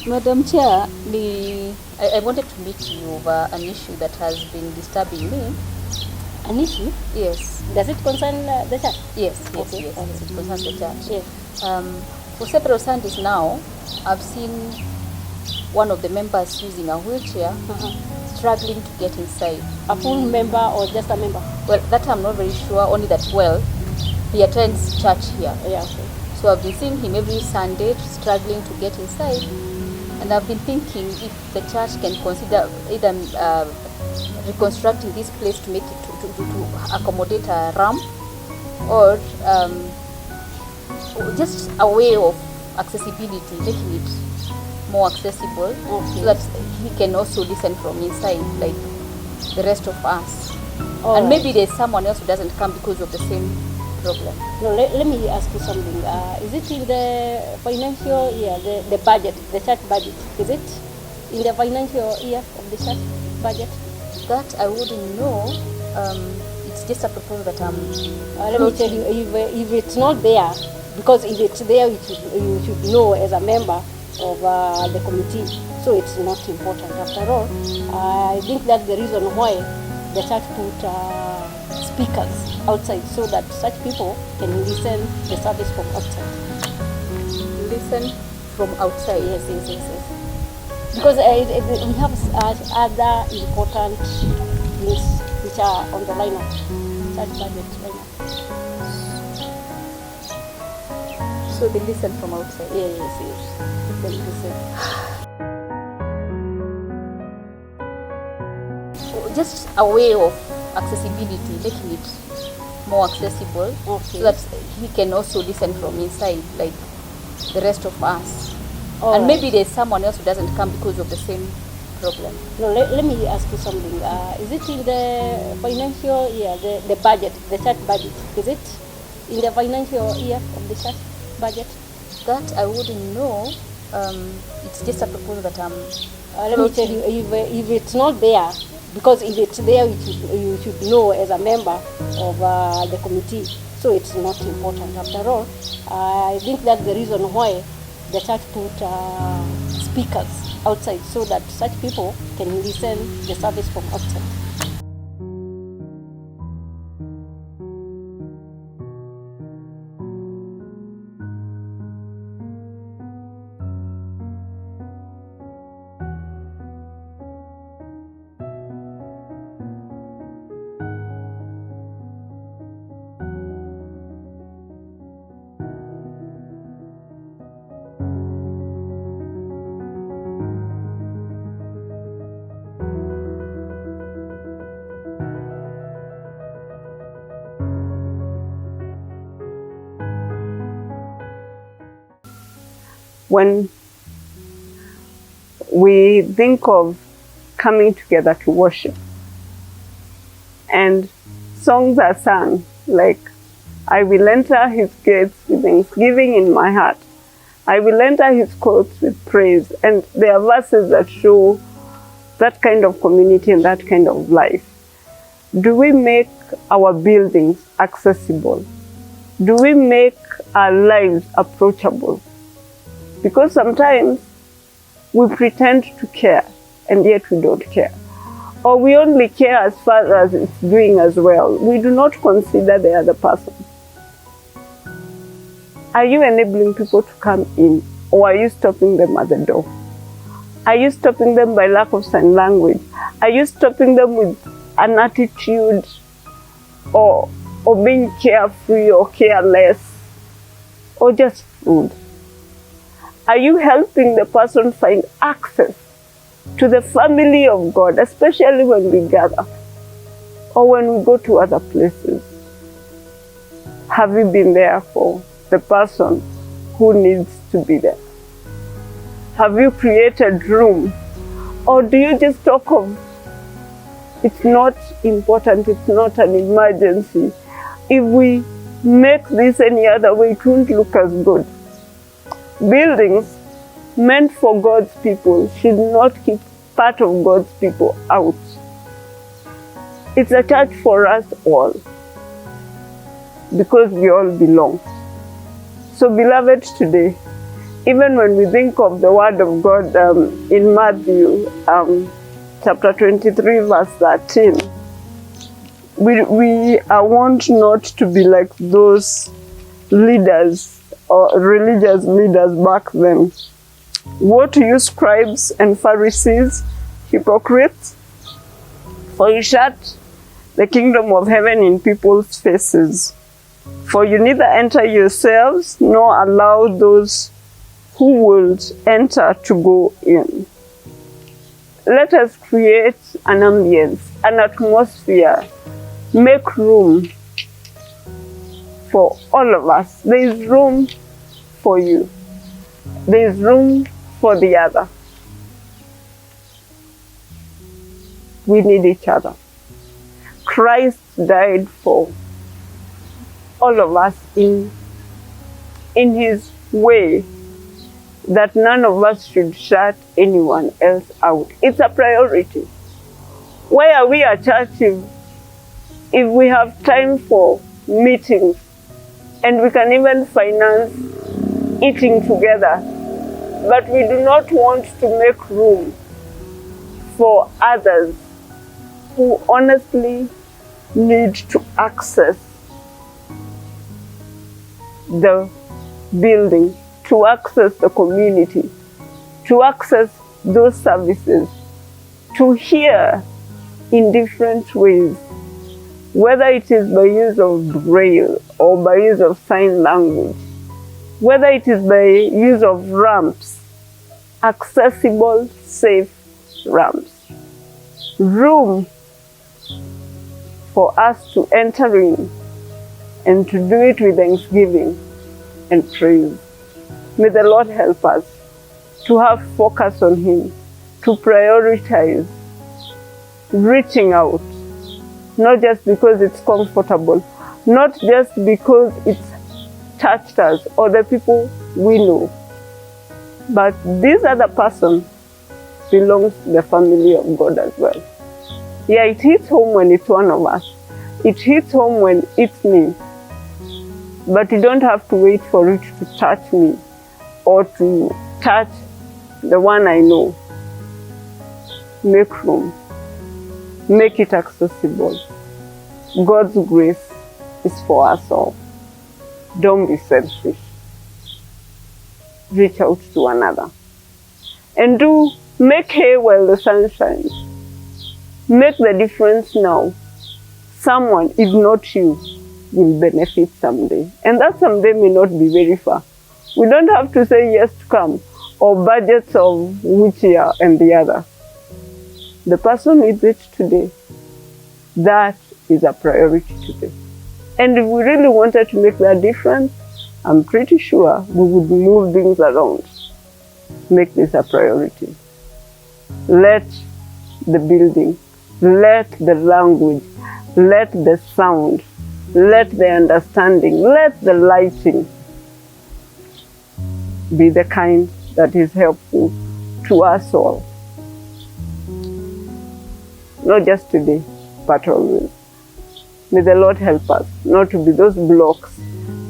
Madam Chair, I wanted to meet you over an issue that has been disturbing me. An issue? Yes. Does it concern the church? Yes, Okay. yes, it concerns the church. Yes. For several Sundays now, I've seen one of the members using a wheelchair, struggling to get inside. A full member or just a member? Well, that I'm not very sure, only that, well, he attends church here. Yeah, okay. So I've been seeing him every Sunday struggling to get inside. And I've been thinking if the church can consider either reconstructing this place to make it to accommodate a ramp, or just a way of accessibility, making it more accessible, so that he can also listen from inside like the rest of us. And maybe there's someone else who doesn't come because of the same problem. No, let me ask you something. Is it in the financial year, the budget, the church budget? Is it in the financial year of the church budget? That I wouldn't know. It's just a proposal that I'm... let me tell you, if it's not there, because if it's there, you should know as a member of the committee, so it's not important. After all, I think that's the reason why the church put speakers outside, so that such people can listen the service from outside. Listen from outside? Yes. Because we have other important things which are on the line of church budget right now. So they listen from outside? Yes. They listen. Just a way of accessibility, making it more accessible, so that he can also listen from inside like the rest of us. And maybe there's someone else who doesn't come because of the same problem. No, let me ask you something. Is it in the financial year, the budget, the church budget? Is it in the financial year of the church budget? That I wouldn't know. It's just a proposal that I'm... let me tell you, if it's not there, because if it's there, you should know as a member of the committee, so it's not important. After all, I think that's the reason why the church put speakers outside, so that such people can listen the service from outside. When we think of coming together to worship, and songs are sung like, I will enter his gates with thanksgiving in my heart, I will enter his courts with praise, and there are verses that show that kind of community and that kind of life. Do we make our buildings accessible? Do we make our lives approachable? Because sometimes we pretend to care and yet we don't care. Or we only care as far as it's doing as well. We do not consider the other person. Are you enabling people to come in, or are you stopping them at the door? Are you stopping them by lack of sign language? Are you stopping them with an attitude or being carefree or careless or just rude? Are you helping the person find access to the family of God, especially when we gather or when we go to other places? Have you been there for the person who needs to be there? Have you created room? Or do you just talk of, it's not important, it's not an emergency? If we make this any other way, it won't look as good. Buildings meant for God's people should not keep part of God's people out. It's a church for us all, because we all belong. So beloved, today, Even when we think of the word of God in Matthew chapter 23, verse 13, we are warned not to be like those leaders or religious leaders back then. Woe to you, scribes and Pharisees, hypocrites, for you shut the kingdom of heaven in people's faces. For you neither enter yourselves nor allow those who would enter to go in. Let us create an ambience, an atmosphere, make room for all of us. There is room for you. There is room for the other. We need each other. Christ died for all of us in his way, that none of us should shut anyone else out. It's a priority. Why are we at church if we have time for meetings and we can even finance eating together, but we do not want to make room for others who honestly need to access the building, to access the community, to access those services, to hear in different ways, whether it is by use of braille or by use of sign language, whether it is by use of ramps, accessible, safe ramps. Room for us to enter in and to do it with thanksgiving and praise. May the Lord help us to have focus on Him, to prioritize reaching out, not just because it's comfortable, not just because it's touched us or the people we know, but this other person belongs to the family of God as well. Yeah, it hits home when it's one of us. It hits home when it's me. But you don't have to wait for it to touch me or to touch the one I know. Make room. Make it accessible. God's grace is for us all. Don't be selfish. Reach out to another. And do make hay while the sun shines. Make the difference now. Someone, if not you, will benefit someday. And that someday may not be very far. We don't have to say yes to come or budgets of which year and the other. The person needs it today. That is a priority today. And if we really wanted to make that difference, I'm pretty sure we would move things around. Make this a priority. Let the building, let the language, let the sound, let the understanding, let the lighting be the kind that is helpful to us all. Not just today, but always. May the Lord help us not to be those blocks,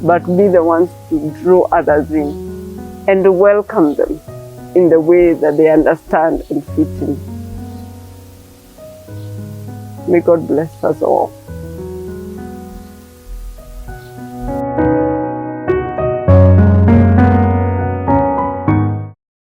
but be the ones to draw others in and welcome them in the way that they understand and fit in. May God bless us all.